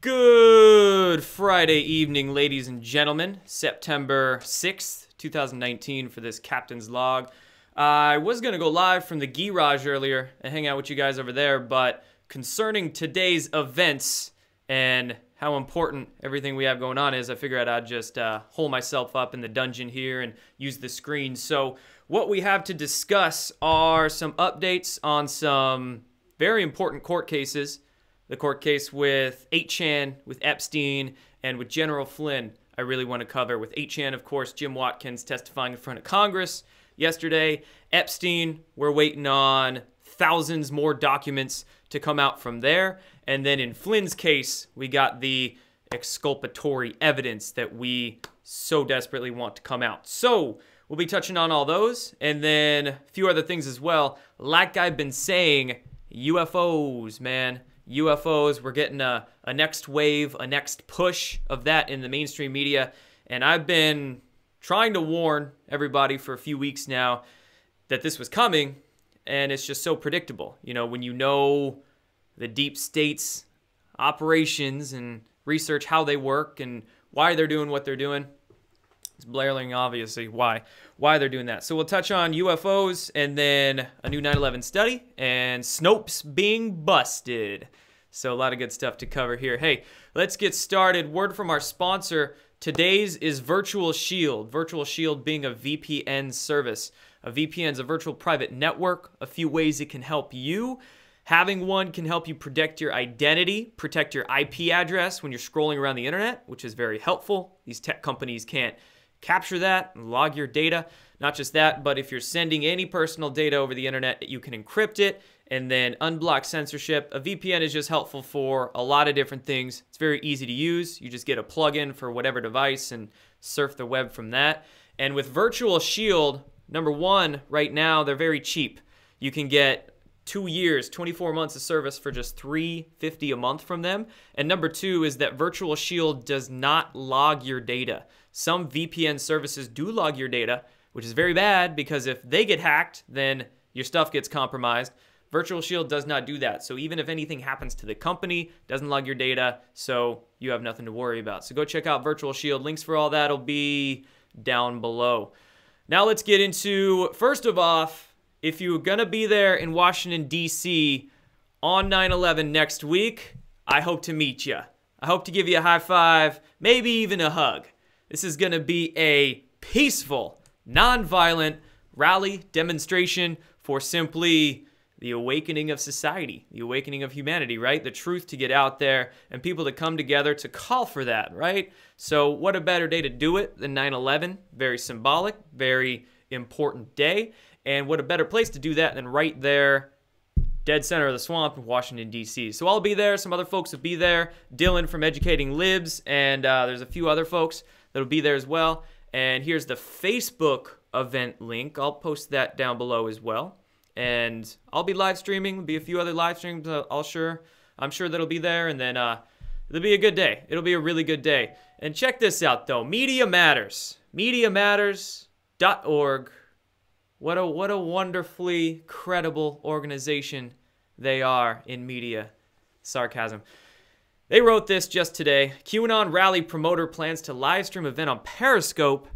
Good Friday evening, ladies and gentlemen. September 6th, 2019 for this Captain's Log. I was going to go live from the garage earlier and hang out with you guys over there, but concerning today's events and how important everything we have going on is, I figured I'd just hole myself up in the dungeon here and use the screen. So what we have to discuss are some updates on some very important court cases. The court case with 8chan, with Epstein, and with General Flynn, I really want to cover. With 8chan, of course, Jim Watkins testifying in front of Congress yesterday. Epstein, we're waiting on thousands more documents to come out from there. And then in Flynn's case, we got the exculpatory evidence that we so desperately want to come out. So we'll be touching on all those, and then a few other things as well. Like I've been saying, UFOs, man. UFOs, we're getting a next wave, a next push of that in the mainstream media. And I've been trying to warn everybody for a few weeks now that this was coming, and it's just so predictable. You know, when you know the deep state's operations and research how they work and why they're doing what they're doing, it's blaring obviously why they're doing that. So we'll touch on UFOs and then a new 9/11 study and Snopes being busted. So a lot of good stuff to cover here. Hey, let's get started. Word from our sponsor. Today's is Virtual Shield. Virtual Shield being a VPN service. A VPN is a virtual private network. A few ways it can help you. Having one can help you protect your identity, protect your IP address when you're scrolling around the internet, which is very helpful. These tech companies can't capture that and log your data. Not just that, but if you're sending any personal data over the internet, you can encrypt it and then unblock censorship. A VPN is just helpful for a lot of different things. It's very easy to use. You just get a plugin for whatever device and surf the web from that. And with Virtual Shield, number one, right now, they're very cheap. You can get 2 years, 24 months of service for just $3.50 a month from them. And number two is that Virtual Shield does not log your data. Some VPN services do log your data, which is very bad because if they get hacked, then your stuff gets compromised. Virtual Shield does not do that. So even if anything happens to the company, it doesn't log your data, so you have nothing to worry about. So go check out Virtual Shield. Links for all that will be down below. Now let's get into, first of all, if you're going to be there in Washington, D.C. on 9/11 next week, I hope to meet you. I hope to give you a high five, maybe even a hug. This is going to be a peaceful, non-violent rally demonstration for simply the awakening of society, the awakening of humanity, right? The truth to get out there and people to come together to call for that, right? So what a better day to do it than 9/11? Very symbolic, very important day. And what a better place to do that than right there, dead center of the swamp in Washington, D.C. So I'll be there. Some other folks will be there. Dylan from Educating Libs, and there's a few other folks that'll be there as well. And here's the Facebook event link. I'll post that down below as well. And I'll be live streaming. There'll be a few other live streams. I'm sure that'll be there. And then it'll be a good day. It'll be a really good day. And check this out, though. Media Matters. MediaMatters.org. What a wonderfully credible organization they are in media. Sarcasm. They wrote this just today. QAnon rally promoter plans to live stream event on Periscope,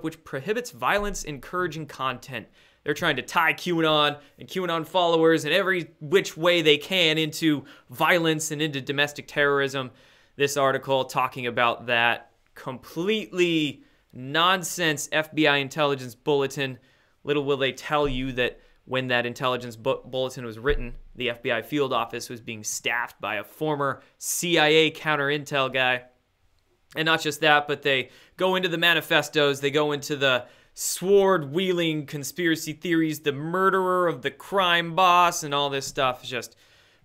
which prohibits violence encouraging content. They're trying to tie QAnon and QAnon followers in every which way they can into violence and into domestic terrorism. This article talking about that completely nonsense FBI intelligence bulletin. Little will they tell you that when that intelligence bulletin was written, the FBI field office was being staffed by a former CIA counter-intel guy. And not just that, but they go into the manifestos, they go into the sword-wielding conspiracy theories, the murderer of the crime boss, and all this stuff is just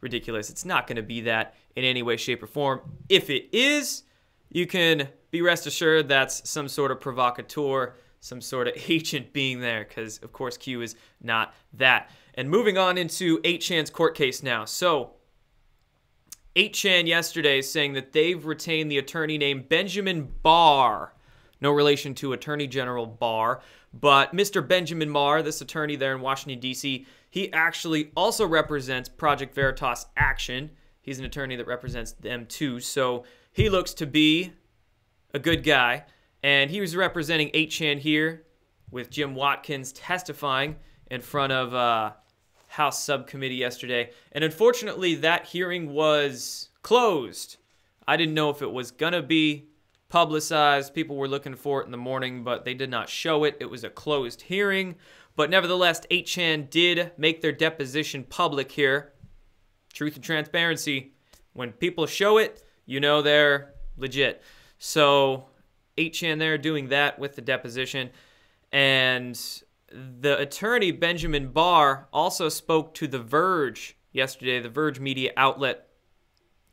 ridiculous. It's not going to be that in any way, shape, or form. If it is, you can be rest assured that's some sort of provocateur, some sort of agent being there, because, of course, Q is not that. And moving on into 8chan's court case now. So 8chan yesterday is saying that they've retained the attorney named Benjamin Barr. No relation to Attorney General Barr, but Mr. Benjamin Barr, this attorney there in Washington, D.C., he actually also represents Project Veritas Action, He's an attorney that represents them too. So he looks to be a good guy. And he was representing 8chan here with Jim Watkins testifying in front of House Subcommittee yesterday. And unfortunately, that hearing was closed. I didn't know if it was going to be publicized. People were looking for it in the morning, but they did not show it. It was a closed hearing. But nevertheless, 8chan did make their deposition public here. Truth and transparency. When people show it, you know they're legit. So 8chan there doing that with the deposition. And the attorney, Benjamin Barr, also spoke to The Verge yesterday, the Verge media outlet.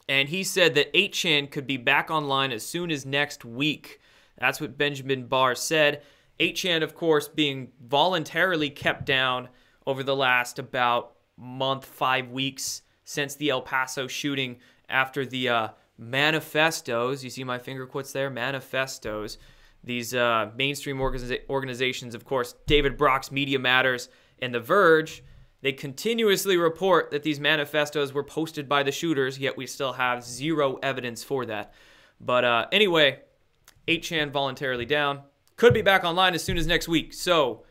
And he said that 8chan could be back online as soon as next week. That's what Benjamin Barr said. 8chan, of course, being voluntarily kept down over the last about month, 5 weeks since the El Paso shooting after the manifestos. You see my finger quotes there? Manifestos. These mainstream organizations, of course, David Brock's Media Matters and The Verge, they continuously report that these manifestos were posted by the shooters, yet we still have zero evidence for that. But anyway, 8chan voluntarily down. Could be back online as soon as next week. So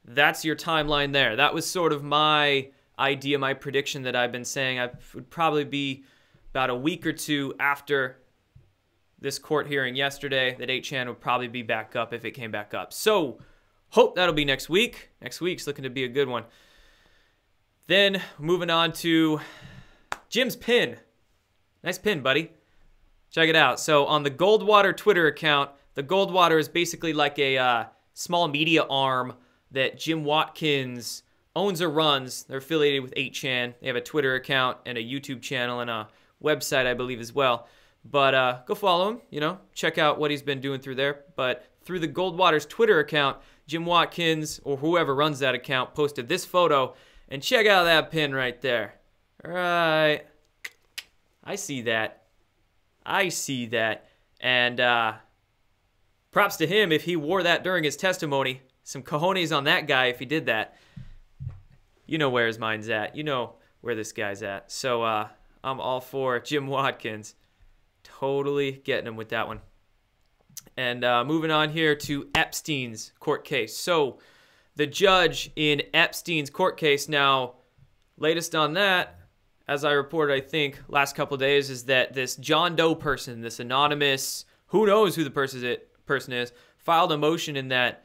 that's your timeline there. That was sort of my idea, my prediction that I've been saying. I would probably be about a week or two after this court hearing yesterday that 8chan would probably be back up if it came back up. So hope that'll be next week. Next week's looking to be a good one. Then moving on to Jim's pin. Nice pin, buddy. Check it out. So on the Goldwater Twitter account, the Goldwater is basically like a small media arm that Jim Watkins owns or runs. They're affiliated with 8chan. They have a Twitter account and a YouTube channel and a website, I believe, as well. But go follow him, you know, check out what he's been doing through there. But through the Goldwater's Twitter account, Jim Watkins, or whoever runs that account, posted this photo. And check out that pin right there. All right. I see that. I see that. And props to him if he wore that during his testimony. Some cojones on that guy if he did that. You know where his mind's at. You know where this guy's at. So I'm all for Jim Watkins. Totally getting him with that one. And moving on here to Epstein's court case. So the judge in Epstein's court case now, latest on that, as I reported, I think, last couple of days, is that this John Doe person, this anonymous, who knows who the person is, filed a motion in that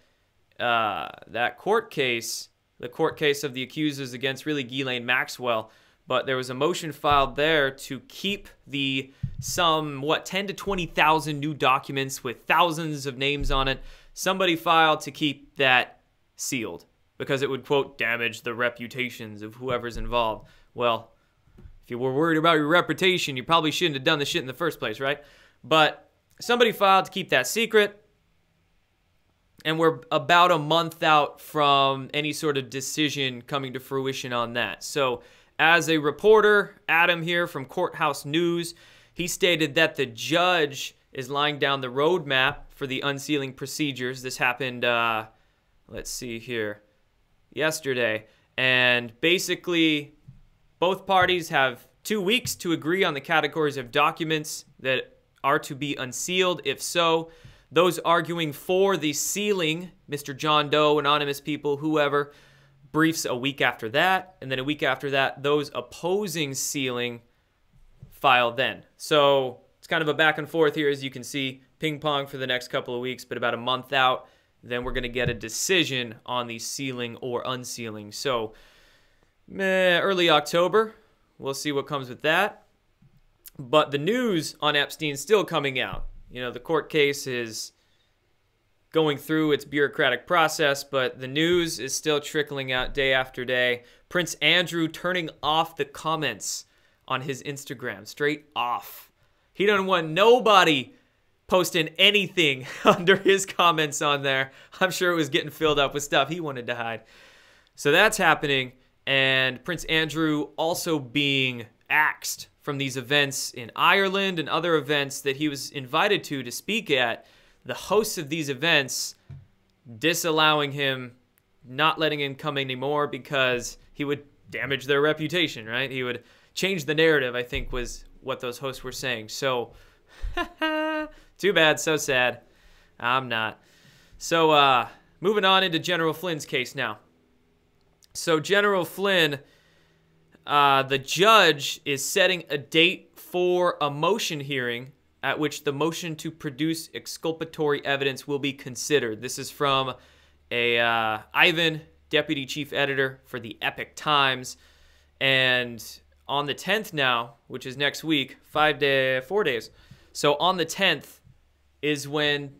court case, the court case of the accusers against really Ghislaine Maxwell. But there was a motion filed there to keep the 10 to 20,000 new documents with thousands of names on it. Somebody filed to keep that sealed because it would, quote, damage the reputations of whoever's involved. Well, if you were worried about your reputation, you probably shouldn't have done the shit in the first place, right? But somebody filed to keep that secret, and we're about a month out from any sort of decision coming to fruition on that. So as a reporter, Adam here from Courthouse News, he stated that the judge is laying down the roadmap for the unsealing procedures. This happened, let's see here, yesterday. And basically, both parties have 2 weeks to agree on the categories of documents that are to be unsealed. If so, those arguing for the sealing, Mr. John Doe, anonymous people, whoever, briefs a week after that. And then a week after that, those opposing sealing file then. So it's kind of a back and forth here, as you can see, ping pong for the next couple of weeks, but about a month out, then we're going to get a decision on the sealing or unsealing. So early October, we'll see what comes with that. But the news on Epstein is still coming out. You know, the court case is going through its bureaucratic process, but the news is still trickling out day after day. Prince Andrew turning off the comments on his Instagram, straight off. He doesn't want nobody posting anything under his comments on there. I'm sure it was getting filled up with stuff he wanted to hide. So that's happening, and Prince Andrew also being axed from these events in Ireland and other events that he was invited to speak at. The hosts of these events disallowing him, not letting him come anymore because he would damage their reputation, right? He would change the narrative, I think, was what those hosts were saying. So, too bad, so sad. I'm not. So, moving on into General Flynn's case now. So, General Flynn, the judge is setting a date for a motion hearing at which the motion to produce exculpatory evidence will be considered. This is from Ivan, deputy chief editor for the Epoch Times. And on the 10th now, which is next week, 4 days. So on the 10th is when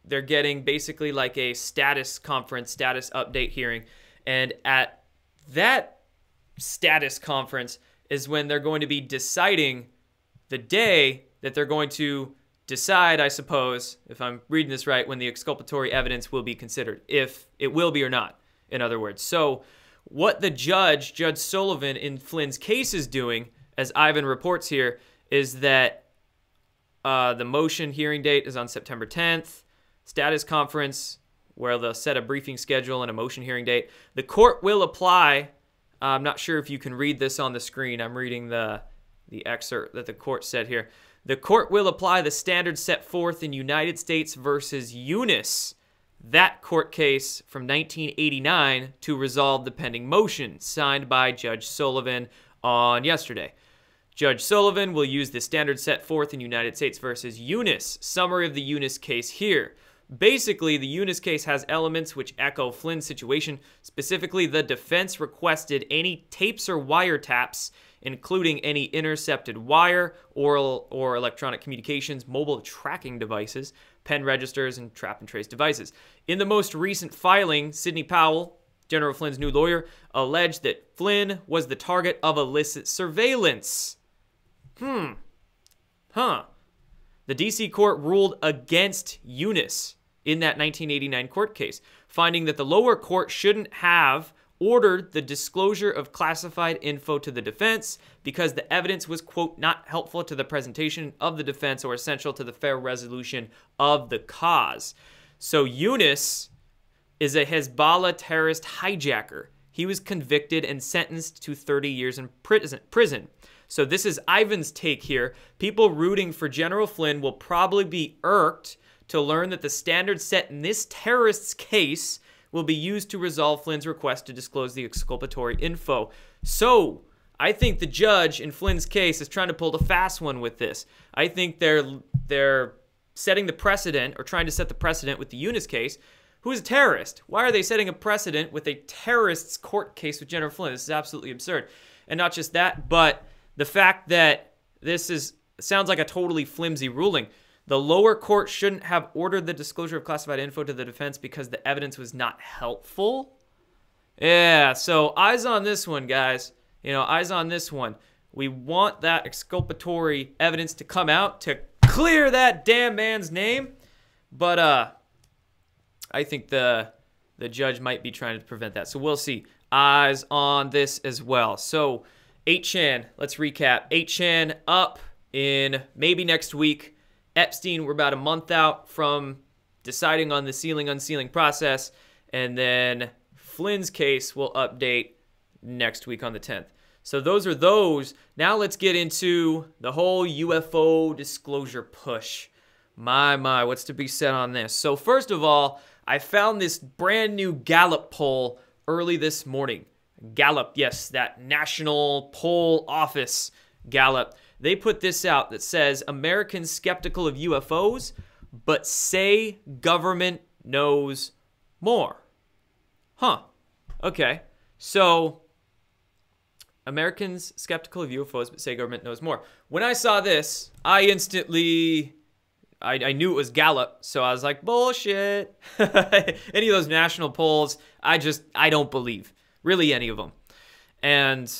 they're getting basically like a status conference, status update hearing. And at that status conference is when they're going to be deciding the day that they're going to decide, I suppose, if I'm reading this right, when the exculpatory evidence will be considered, if it will be or not, in other words. So what the Judge Sullivan in Flynn's case is doing, as Ivan reports here, is that the motion hearing date is on September 10th, status conference, where they'll set a briefing schedule and a motion hearing date. The court will apply. I'm not sure if you can read this on the screen. I'm reading the excerpt that the court said here. The court will apply the standards set forth in United States versus Eunice, that court case from 1989, to resolve the pending motion, signed by Judge Sullivan on yesterday. Judge Sullivan will use the standards set forth in United States versus Eunice. Summary of the Eunice case here. Basically, the Eunice case has elements which echo Flynn's situation. Specifically, the defense requested any tapes or wiretaps, including any intercepted wire, oral or electronic communications, mobile tracking devices, pen registers, and trap and trace devices. In the most recent filing, Sidney Powell, General Flynn's new lawyer, alleged that Flynn was the target of illicit surveillance. The D.C. court ruled against Eunice in that 1989 court case, finding that the lower court shouldn't have ordered the disclosure of classified info to the defense because the evidence was, quote, not helpful to the presentation of the defense or essential to the fair resolution of the cause. So Eunice is a Hezbollah terrorist hijacker. He was convicted and sentenced to 30 years in prison. So this is Ivan's take here. People rooting for General Flynn will probably be irked to learn that the standards set in this terrorist's case will be used to resolve Flynn's request to disclose the exculpatory info. So I think the judge in Flynn's case is trying to pull the fast one with this. I think they're setting the precedent, or trying to set the precedent with the Eunice case. Who is a terrorist? Why are they setting a precedent with a terrorist's court case with General Flynn? This is absolutely absurd. And not just that, but the fact that this sounds like a totally flimsy ruling. The lower court shouldn't have ordered the disclosure of classified info to the defense because the evidence was not helpful. Yeah, so eyes on this one, guys. You know, eyes on this one. We want that exculpatory evidence to come out to clear that damn man's name. But I think the judge might be trying to prevent that. So we'll see. Eyes on this as well. So 8chan, let's recap. 8chan up in maybe next week. Epstein, we're about a month out from deciding on the sealing-unsealing process. And then Flynn's case will update next week on the 10th. So those are those. Now let's get into the whole UFO disclosure push. My, what's to be said on this? So first of all, I found this brand new Gallup poll early this morning. Gallup, yes, that national poll office, Gallup. They put this out that says Americans skeptical of UFOs, but say government knows more. Okay. So Americans skeptical of UFOs, but say government knows more. When I saw this, I instantly, I knew it was Gallup, so I was like, bullshit. Any of those national polls, I don't believe. Really any of them. And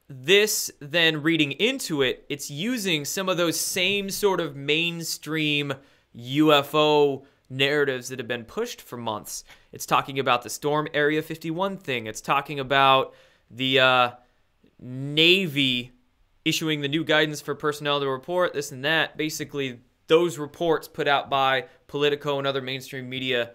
this, then reading into it, it's using some of those same sort of mainstream UFO narratives that have been pushed for months. It's talking about the Storm Area 51 thing. It's talking about the Navy issuing the new guidance for personnel to report, this and that. Basically, those reports put out by Politico and other mainstream media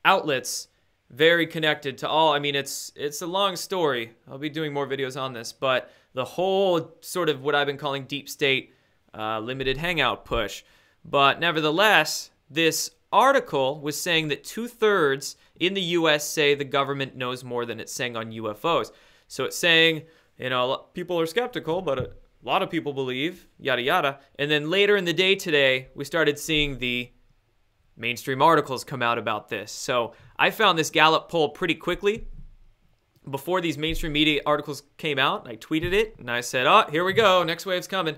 outlets, very connected to all. I mean, it's a long story. I'll be doing more videos on this, but the whole sort of what I've been calling deep state limited hangout push. But nevertheless, this article was saying that 2/3 in the U.S. say the government knows more than it's saying on UFOs. So it's saying, people are skeptical, but a lot of people believe, yada, yada. And then later in the day today, we started seeing the mainstream articles come out about this. So I found this Gallup poll pretty quickly. Before these mainstream media articles came out, I tweeted it, and I said, oh, here we go, next wave's coming.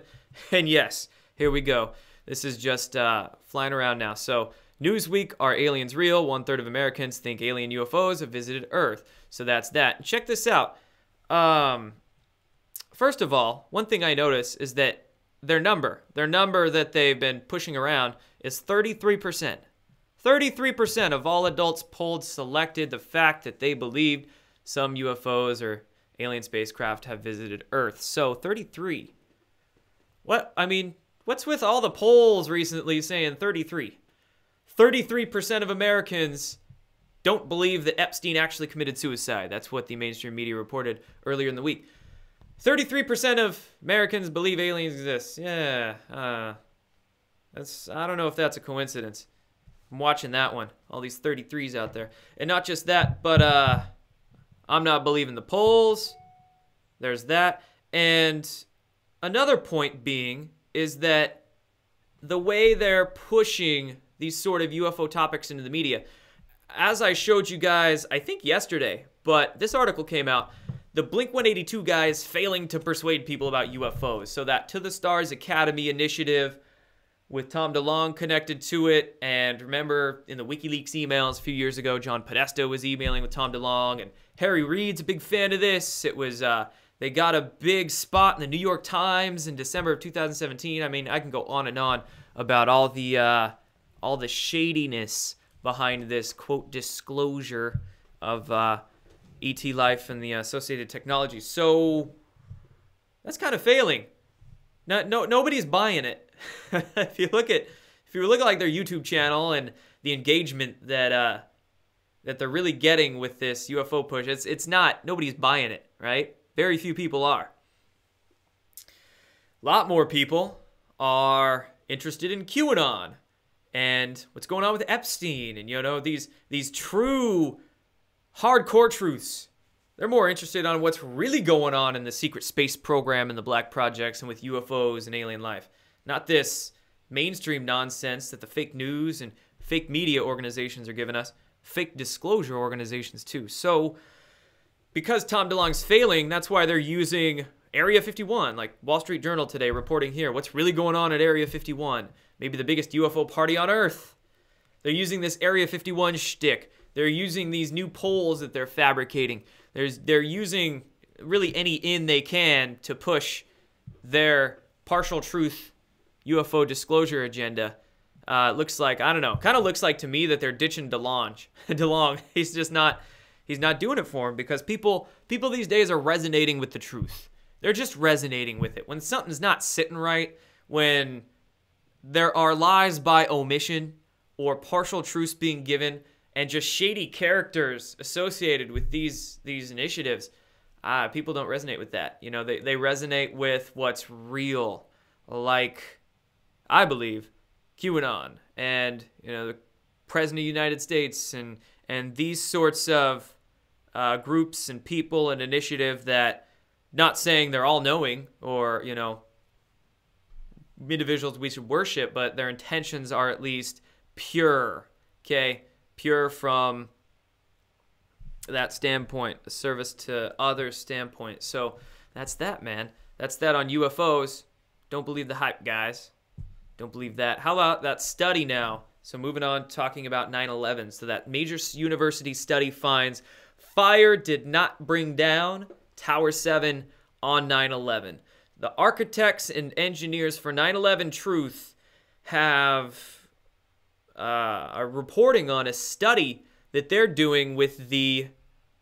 And yes, here we go. This is just flying around now. So Newsweek, are aliens real? 1/3 of Americans think alien UFOs have visited Earth. So that's that. And check this out. First of all, one thing I notice is that their number that they've been pushing around is 33%. 33% of all adults polled selected the fact that they believed some UFOs or alien spacecraft have visited Earth. So 33. What's with all the polls recently saying 33? 33% of Americans don't believe that Epstein actually committed suicide. That's what the mainstream media reported earlier in the week. 33% of Americans believe aliens exist. Yeah, I don't know if that's a coincidence. I'm watching that one. All these 33s out there. And not just that, but I'm not believing the polls. There's that. And another point being is that the way they're pushing these sort of UFO topics into the media, as I showed you guys, I think yesterday, but this article came out, the Blink-182 guys failing to persuade people about UFOs. So that To the Stars Academy initiative with Tom DeLonge connected to it. And remember in the WikiLeaks emails a few years ago, John Podesta was emailing with Tom DeLonge, and Harry Reid's a big fan of this. It was, they got a big spot in the New York Times in December of 2017. I mean, I can go on and on about all the shadiness behind this, quote, disclosure of ET life and the associated technology. So that's kind of failing. Nobody's buying it. If you look at like their YouTube channel and the engagement that they're really getting with this UFO push, it's not, nobody's buying it, right? Very few people are. A lot more people are interested in QAnon and what's going on with Epstein and these true hardcore truths. They're more interested on what's really going on in the secret space program and the black projects and with UFOs and alien life. Not this mainstream nonsense that the fake news and fake media organizations are giving us. Fake disclosure organizations too. So because Tom DeLonge's failing, that's why they're using Area 51, like Wall Street Journal today reporting here. What's really going on at Area 51? Maybe the biggest UFO party on Earth. They're using this Area 51 shtick. They're using these new polls that they're fabricating. They're using really any in they can to push their partial truth UFO disclosure agenda. Looks like, I don't know, kind of looks like to me that they're ditching DeLonge. He's just not, he's not doing it for him because people these days are resonating with the truth. They're just resonating with it. When something's not sitting right, when there are lies by omission or partial truths being given and just shady characters associated with these initiatives, people don't resonate with that. They resonate with what's real, like, I believe, QAnon and, the President of the United States and these sorts of groups and people and initiative that, not saying they're all-knowing or, individuals we should worship, but their intentions are at least pure, okay? Pure from that standpoint, a service to others standpoint. So that's that, man. That's that on UFOs. Don't believe the hype, guys. Don't believe that. How about that study now? So moving on, talking about 9/11. So that major university study finds fire did not bring down Tower 7 on 9/11. The architects and engineers for 9/11 Truth are reporting on a study that they're doing with the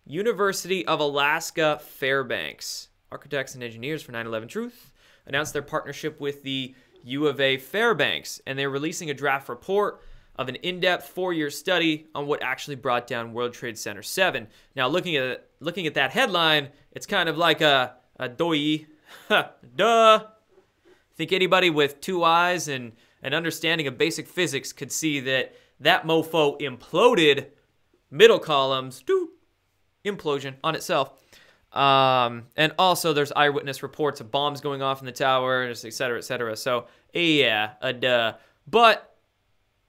University of Alaska Fairbanks. Architects and engineers for 9/11 Truth announced their partnership with the U of A Fairbanks, and they're releasing a draft report of an in-depth 4-year study on what actually brought down World Trade Center 7. Now, looking at that headline, it's kind of like a doi, Duh. I think anybody with 2 eyes and an understanding of basic physics could see that that mofo imploded, middle columns, implosion on itself. And also there's eyewitness reports of bombs going off in the tower, et cetera, et cetera. So, yeah, duh. But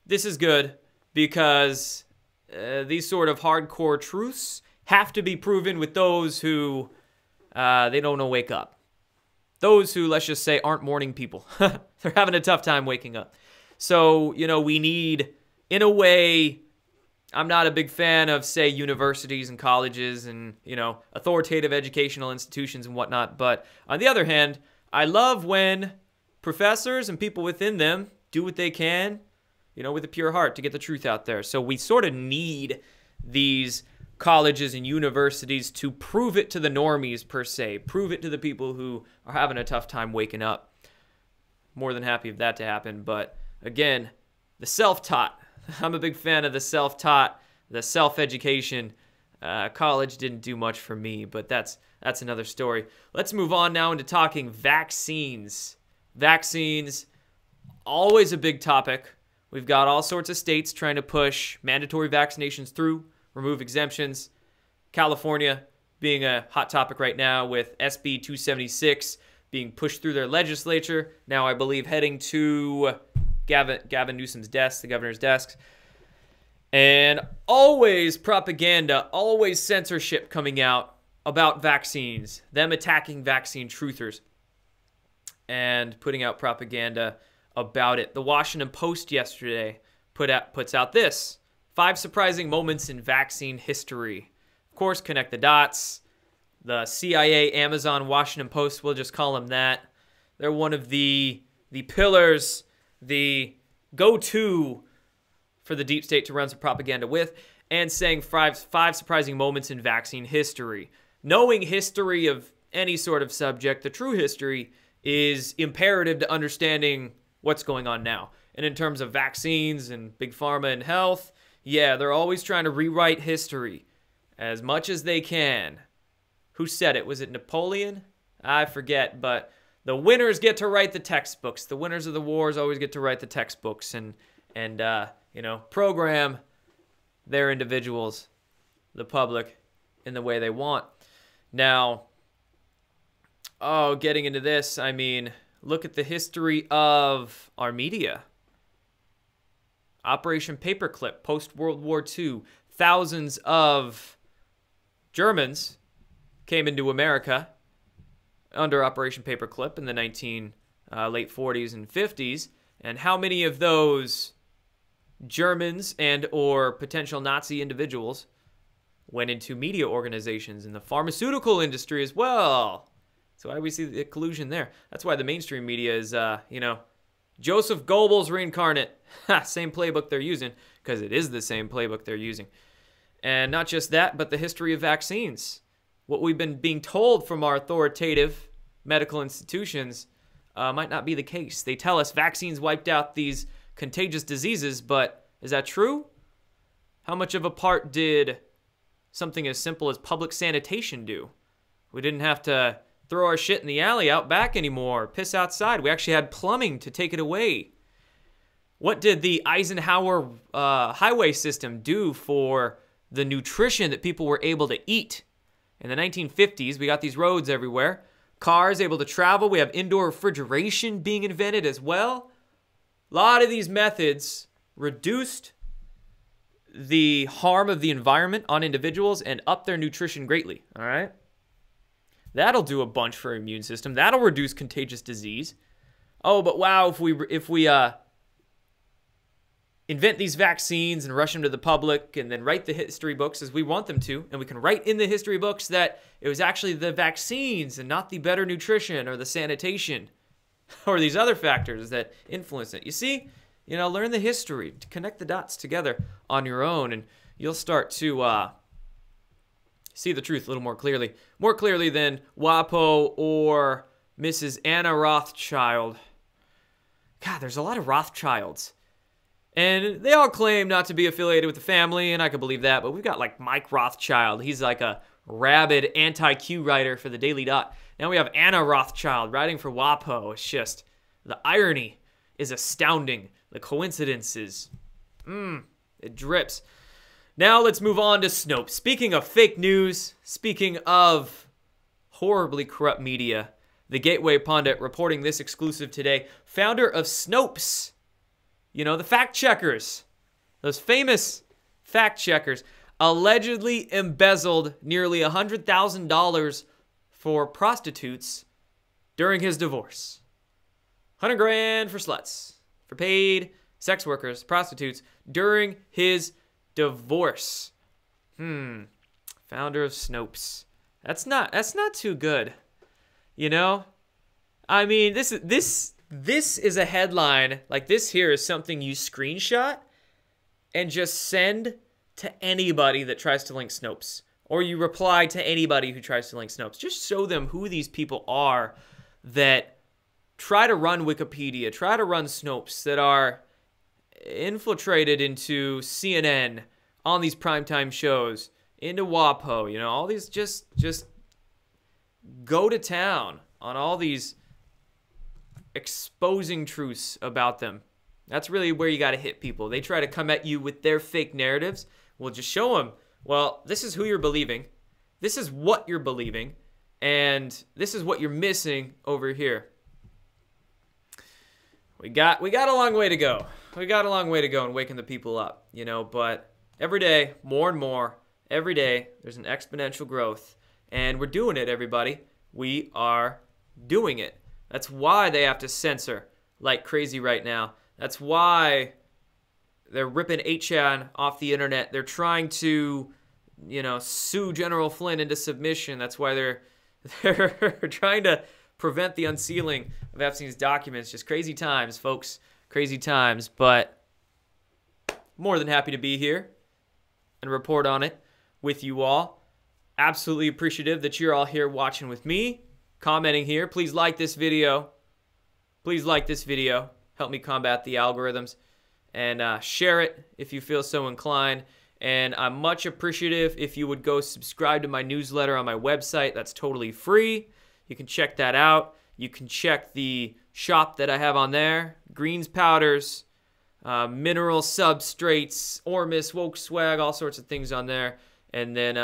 this is good because these sort of hardcore truths have to be proven with those who they don't know wake up. Those who, let's just say, aren't morning people. They're having a tough time waking up. So, you know, we need, in a way, I'm not a big fan of, say, universities and colleges and, you know, authoritative educational institutions and whatnot. But on the other hand, I love when professors and people within them do what they can, you know, with a pure heart to get the truth out there. So we sort of need these colleges and universities to prove it to the normies, per se. Prove it to the people who are having a tough time waking up. More than happy for that to happen. But again, the self-taught. I'm a big fan of the self-taught, the self-education. College didn't do much for me, but that's another story. Let's move on now into talking vaccines. Vaccines, always a big topic. We've got all sorts of states trying to push mandatory vaccinations through, remove exemptions. California being a hot topic right now with SB 276 being pushed through their legislature. Now I believe heading to Gavin Newsom's desk, the governor's desk. And always propaganda, always censorship coming out about vaccines, them attacking vaccine truthers and putting out propaganda about it. The Washington Post yesterday puts out this: 5 surprising moments in vaccine history. Of course, connect the dots. The CIA, Amazon, Washington Post, we'll just call them that. They're one of the pillars, the go-to for the deep state to run some propaganda with, and saying 5 surprising moments in vaccine history. Knowing history of any sort of subject, the true history, is imperative to understanding what's going on now. And in terms of vaccines and big pharma and health, yeah, they're always trying to rewrite history as much as they can. Who said it? Was it Napoleon? I forget, but the winners get to write the textbooks. The winners of the wars always get to write the textbooks and you know, program their individuals, the public, in the way they want. Now, getting into this, I mean, look at the history of our media. Operation Paperclip, post-World War II. Thousands of Germans came into America under Operation Paperclip in the late 40s and 50s. And how many of those Germans and or potential Nazi individuals went into media organizations in the pharmaceutical industry as well? So why do we see the collusion there? That's why the mainstream media is, you know, Joseph Goebbels reincarnate. Same playbook they're using, because it is the same playbook they're using. And not just that, but the history of vaccines. What we've been being told from our authoritative medical institutions might not be the case. They tell us vaccines wiped out these contagious diseases, but is that true? How much of a part did something as simple as public sanitation do? We didn't have to throw our shit in the alley out back anymore, piss outside. We actually had plumbing to take it away. What did the Eisenhower highway system do for the nutrition that people were able to eat? In the 1950s, we got these roads everywhere. Cars able to travel. We have indoor refrigeration being invented as well. A lot of these methods reduced the harm of the environment on individuals and upped their nutrition greatly, all right? That'll do a bunch for our immune system. That'll reduce contagious disease. Oh, but wow, if we invent these vaccines and rush them to the public and then write the history books as we want them to, and we can write in the history books that it was actually the vaccines and not the better nutrition or the sanitation or these other factors that influence it. You see, you know, learn the history, to connect the dots together on your own, and you'll start to see the truth a little more clearly than WAPO or Mrs. Anna Rothschild. God, there's a lot of Rothschilds. And they all claim not to be affiliated with the family, and I can believe that, but we've got like Mike Rothschild. He's like a rabid anti-Q writer for the Daily Dot. Now we have Anna Rothschild writing for WAPO. It's just, the irony is astounding. The coincidences, it drips. Now let's move on to Snopes. Speaking of fake news, speaking of horribly corrupt media, the Gateway Pundit reporting this exclusive today. Founder of Snopes, you know, the fact checkers, those famous fact checkers, allegedly embezzled nearly $100,000 for prostitutes during his divorce. 100 grand for sluts, for paid sex workers, prostitutes, during his divorce. Founder of Snopes. That's not too good. You know? I mean, this is a headline. Like, this here is something you screenshot and just send to anybody that tries to link Snopes. Or you reply to anybody who tries to link Snopes. Just show them who these people are that try to run Wikipedia, try to run Snopes, that are infiltrated into CNN on these primetime shows, into WAPO, you know, all these just go to town on all these exposing truths about them. That's really where you got to hit people. They try to come at you with their fake narratives. Well, just show them, well, this is who you're believing. This is what you're believing. And this is what you're missing over here. We got a long way to go. We got a long way to go in waking the people up, you know, but every day, more and more, every day, there's an exponential growth. And we're doing it, everybody. We are doing it. That's why they have to censor like crazy right now. That's why they're ripping 8chan off the internet. They're trying to, you know, sue General Flynn into submission. That's why they're trying to prevent the unsealing of Epstein's documents. Just crazy times, folks. Crazy times. But more than happy to be here and report on it with you all. Absolutely appreciative that you're all here watching with me, commenting here. Please like this video. Please like this video. Help me combat the algorithms. And share it if you feel so inclined. And I'm much appreciative if you would go subscribe to my newsletter on my website. That's totally free. You can check that out. You can check the shop that I have on there. Greens powders, mineral substrates, Ormus, woke swag, all sorts of things on there. And then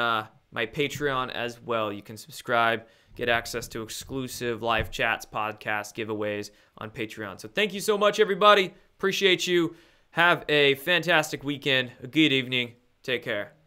my Patreon as well. You can subscribe, get access to exclusive live chats, podcasts, giveaways on Patreon. So thank you so much, everybody. Appreciate you. Have a fantastic weekend, a good evening. Take care.